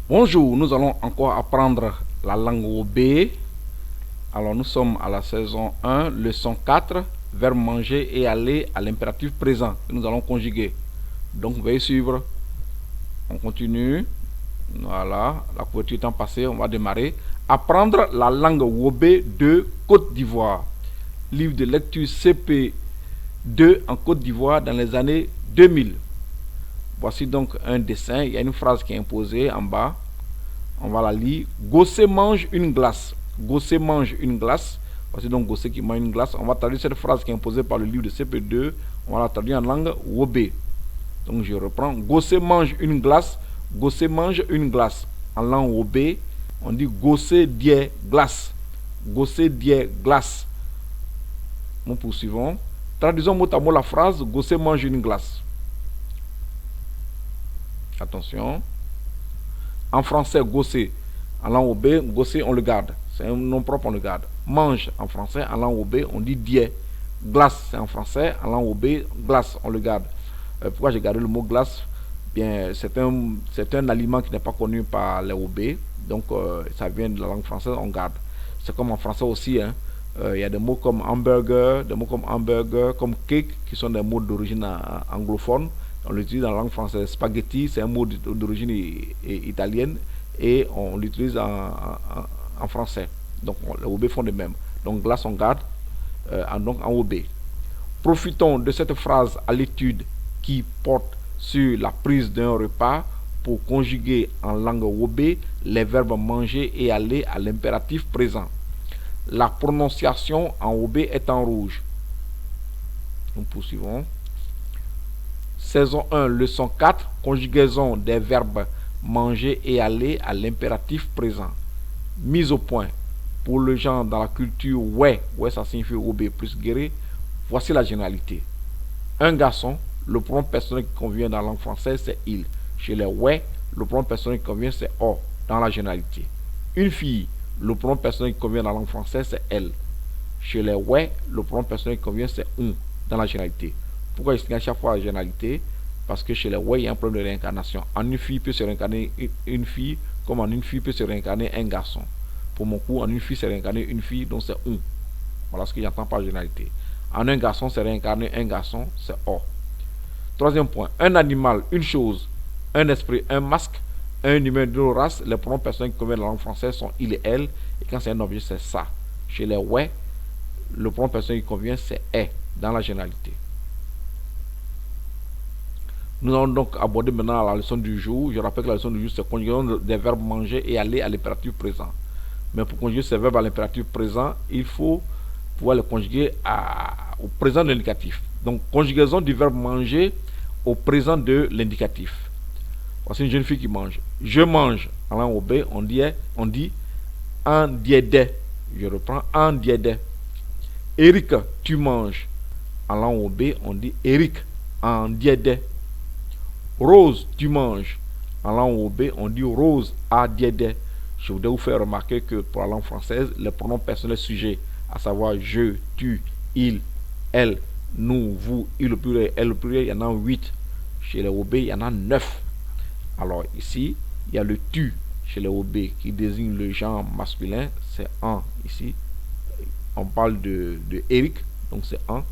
Bonjour, nous allons encore apprendre la langue OB. Alors nous sommes à la saison 1, leçon 4, verbe manger et aller à l'impératif présent. Nous allons conjuguer. Donc veuillez suivre. On continue. Voilà, la couverture étant passée, on va démarrer. Apprendre la langue OB de Côte d'Ivoire. Livre de lecture CP2 en Côte d'Ivoire dans les années 2000. Voici donc un dessin, il y a une phrase qui est imposée en bas. On va la lire. Gossé mange une glace. Gossé mange une glace. Voici donc Gossé qui mange une glace. On va traduire cette phrase qui est imposée par le livre de CP2. On va la traduire en langue Wobé. Donc je reprends. Gossé mange une glace. Gossé mange une glace. En langue Wobé, on dit Gossé die glace. Gossé die glace. Nous poursuivons. Traduisons mot à mot la phrase. Gossé mange une glace. Attention. En français, gossé. En langue obé, gossé, on le garde. C'est un nom propre, on le garde. Mange, en français, en langue obé, on dit die. Glace, c'est en français, en langue obé, glace, on le garde. Pourquoi j'ai gardé le mot glace? Bien, c'est un aliment qui n'est pas connu par les obé. Donc, ça vient de la langue française, on garde. C'est comme en français aussi, hein. Il y a des mots comme hamburger, comme cake, qui sont des mots d'origine anglophone. On l'utilise dans la langue française. Spaghetti, c'est un mot d'origine italienne et on l'utilise en français. Donc les OB font de même. Donc glace, on garde donc en OB. Profitons de cette phrase à l'étude qui porte sur la prise d'un repas pour conjuguer en langue OB les verbes manger et aller à l'impératif présent. La prononciation en OB est en rouge. Nous poursuivons. Saison 1, leçon 4, conjugaison des verbes manger et aller à l'impératif présent. Mise au point. Pour le genre dans la culture ouais, ça signifie obé plus guéri. Voici la généralité. Un garçon, le pronom personnel qui convient dans la langue française, c'est il. Chez les ouais, le pronom personnel qui convient, c'est o, dans la généralité. Une fille, le pronom personnel qui convient dans la langue française, c'est elle. Chez les ouais, le pronom personnel qui convient, c'est on, dans la généralité. Pourquoi je signe à chaque fois la généralité? Parce que chez les ouais, il y a un problème de réincarnation. En une fille peut se réincarner une fille, comme en une fille peut se réincarner un garçon. Pour mon coup, en une fille, c'est réincarner une fille, donc c'est on. Voilà ce que j'entends par généralité. En un garçon, c'est réincarner un garçon, c'est o. Troisième point, un animal, une chose, un esprit, un masque, un humain de race, les pronoms personnels qui conviennent à la langue française sont il et elle, et quand c'est un objet, c'est ça. Chez les ouais, le pronom personnel qui convient, c'est est, dans la généralité. Nous allons donc aborder maintenant la leçon du jour. Je rappelle que la leçon du jour, c'est conjugaison des verbes manger et aller à l'impératif présent. Mais pour conjuguer ces verbes à l'impératif présent, il faut pouvoir les conjuguer au présent de l'indicatif. Donc, conjugaison du verbe manger au présent de l'indicatif. Voici une jeune fille qui mange. Je mange. En langue obé, on dit en diédé. Je reprends en diédé. Eric, tu manges. En langue obé, on dit Eric en diédé. Rose, tu manges. En langue OB, on dit Rose à diédé. Je voudrais vous faire remarquer que pour la langue française, les pronoms personnels sujets, à savoir je, tu, il, elle, nous, vous, il au pluriel, elle au pluriel, il y en a 8. Chez les OB, il y en a 9. Alors ici, il y a le tu chez les OB qui désigne le genre masculin, c'est en ici. On parle de Eric, donc c'est en.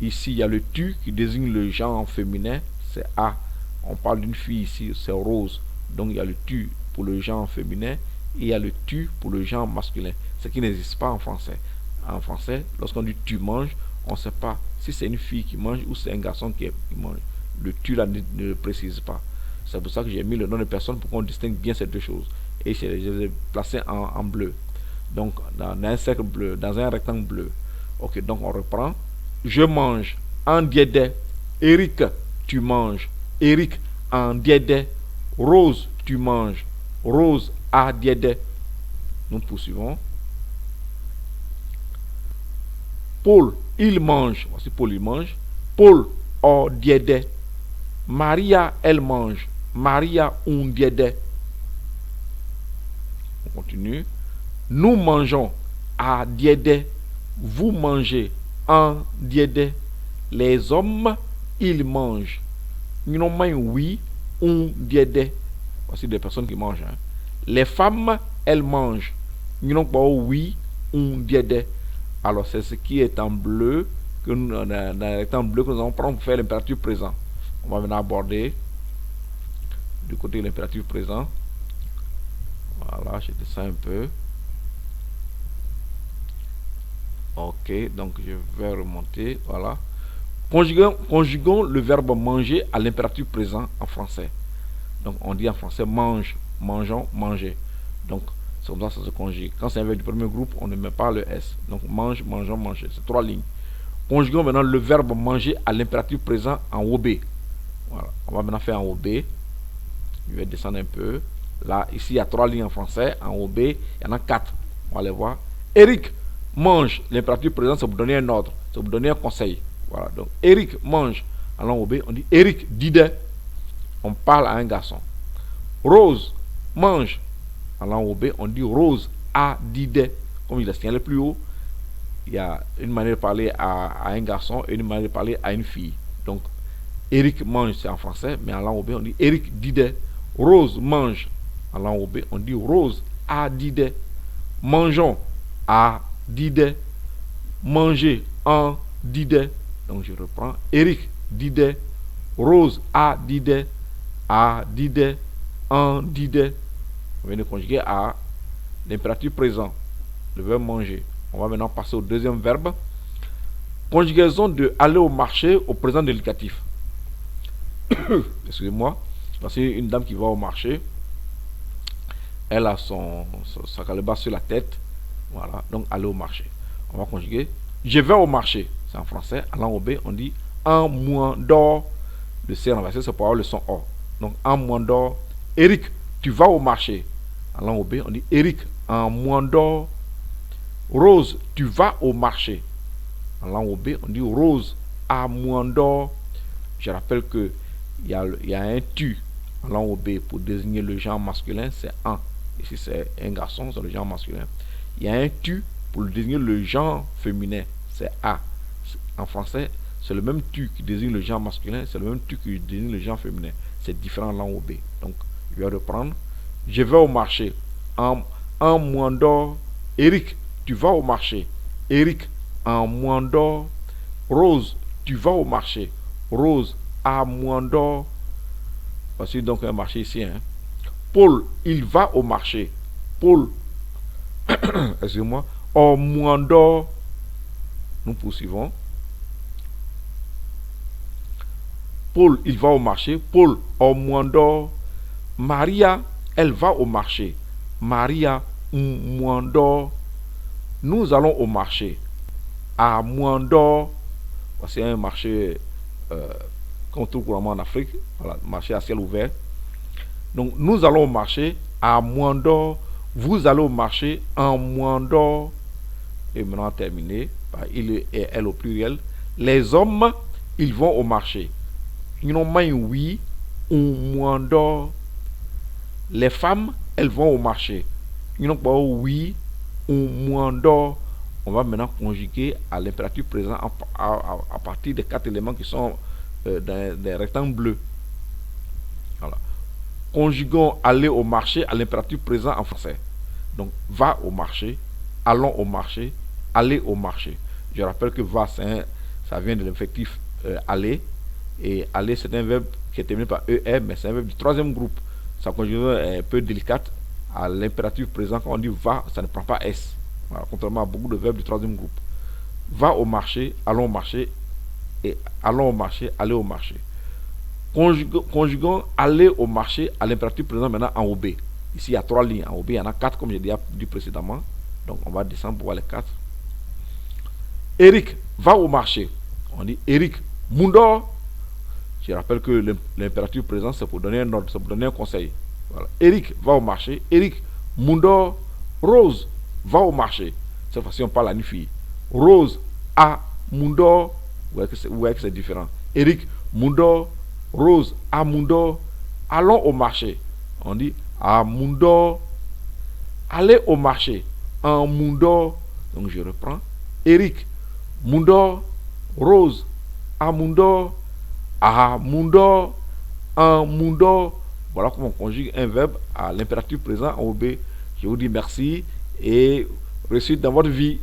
Ici, il y a le tu qui désigne le genre féminin, c'est a. On parle d'une fille ici, c'est Rose. Donc il y a le tu pour le genre féminin et il y a le tu pour le genre masculin. Ce qui n'existe pas en français. En français, lorsqu'on dit tu manges, on ne sait pas si c'est une fille qui mange ou c'est un garçon qui mange. Le tu là ne précise pas. C'est pour ça que j'ai mis le nom de personne pour qu'on distingue bien ces deux choses. Et je les ai placés en bleu. Donc dans un cercle bleu, dans un rectangle bleu. Ok, donc on reprend. Je mange en diédé. Eric, tu manges. Eric en diédé. Rose, tu manges. Rose à diédé. Nous poursuivons. Paul, il mange. Voici Paul, il mange. Paul au diédé. Maria, elle mange. Maria un diédé. On continue. Nous mangeons à diédé. Vous mangez en diédé. Les hommes, ils mangent. Nous mangons oui, un diédé. Voici des personnes qui mangent. Hein. Les femmes, elles mangent. Nous n'avons pas oui, on dit. Alors c'est ce qui est en bleu, que nous, dans le rectangle bleu que nous allons prendre pour faire l'impératif présent. On va maintenant aborder du côté de l'impératif présent. Voilà, je descends un peu. Ok, donc je vais remonter. Voilà. Conjuguons le verbe manger à l'impératif présent en français. Donc on dit en français mange, mangeons, manger. Donc c'est comme ça se conjugue. Quand c'est un verbe du premier groupe, on ne met pas le S. Donc mange, mangeons, manger. C'est 3 lignes. Conjuguons maintenant le verbe manger à l'impératif présent en OB. Voilà. On va maintenant faire en OB. Je vais descendre un peu. Là, ici, il y a 3 lignes en français. En OB, il y en a 4. On va les voir. Eric mange. L'impératif présent, c'est pour donner un ordre. C'est pour donner un conseil. Voilà. Donc, Eric mange. Alors, en OB, on dit Eric didait. On parle à un garçon. Rose mange. Alors, en OB, on dit Rose a didait. Comme il a signalé plus haut, il y a une manière de parler à un garçon et une manière de parler à une fille. Donc, Eric mange, c'est en français, mais en langue OB, on dit Eric didait. Rose mange. En langue OB, on dit Rose a didait. Mangeons a didait. Manger en didait. Donc, je reprends. Eric didait. Rose a didait. A didait. En didait. On vient de conjuguer à l'impératif présent. Le verbe manger. On va maintenant passer au deuxième verbe. Conjugaison de aller au marché au présent délicatif. Excusez-moi. Voici une dame qui va au marché. Elle a sa calebasse sur la tête. Voilà. Donc aller au marché. On va conjuguer. Je vais au marché. C'est en français. En langue OB, on dit en moins d'or. Le C renversé, c'est pour avoir le son O. Donc en moins d'or. Eric, tu vas au marché. En langue OB, on dit Eric en moins d'or. Rose, tu vas au marché. En langue OB, on dit Rose à moins d'or. Je rappelle que il y a un tu en langue OB pour désigner le genre masculin, c'est un. Ici, c'est un garçon, c'est le genre masculin. Il y a un tu pour désigner le genre féminin, c'est a. En français, c'est le même tu qui désigne le genre masculin, c'est le même tu qui désigne le genre féminin. C'est différent en langue OB. Donc, je vais reprendre. Je vais au marché. En moins d'or. Eric, tu vas au marché. Eric, en moins d'or. Rose, tu vas au marché. Rose, à moins d'or. Voici donc un marché ici. Hein. Paul, il va au marché. Paul, excusez-moi, en moins d'or. Nous poursuivons. Paul, il va au marché. Paul, en moins d'or. Maria, elle va au marché. Maria, moins d'or. Nous allons au marché. À moins d'or. C'est un marché qu'on trouve couramment en Afrique. Voilà, marché à ciel ouvert. Donc, nous allons au marché à moins d'or. Vous allez au marché en moins d'or. Et maintenant, terminé par il et elle au pluriel. Les hommes, ils vont au marché. Ils n'ont pas oui ou moins d'or. Les femmes, elles vont au marché. Ils n'ont pas oui ou moins d'or. On va maintenant conjuguer à l'impératif présent à partir des 4 éléments qui sont dans des rectangles bleus. Voilà. Conjuguons aller au marché à l'impératif présent en français. Donc, va au marché, allons au marché, aller au marché. Je rappelle que va, ça vient de l'effectif aller. Et aller, c'est un verbe qui est terminé par ER, mais c'est un verbe du troisième groupe. Sa conjugaison est un peu délicate. À l'impératif présent, quand on dit va, ça ne prend pas S. Voilà, contrairement à beaucoup de verbes du troisième groupe. Va au marché, allons au marché, et allons au marché, aller au marché. Conjuguons aller au marché à l'impératif présent maintenant en OB. Ici, il y a 3 lignes. En OB, il y en a 4, comme j'ai déjà dit précédemment. Donc, on va descendre pour voir les 4. Eric va au marché. On dit Eric Mundor. Je rappelle que l'impératif présent, c'est pour donner un ordre, c'est pour donner un conseil. Voilà. Eric va au marché. Eric Mundor. Rose va au marché. Cette fois-ci, on parle à une fille. Rose à Mundor. Vous voyez que c'est différent. Eric Mundor. Rose à Mundor. Allons au marché. On dit à Mundor. Allez au marché. En Mundor. Donc je reprends. Eric Mundor. Rose à Mundor. À Mundor. En Mundor. Voilà comment on conjugue un verbe à l'impératif présent en OB. Je vous dis merci et réussite dans votre vie.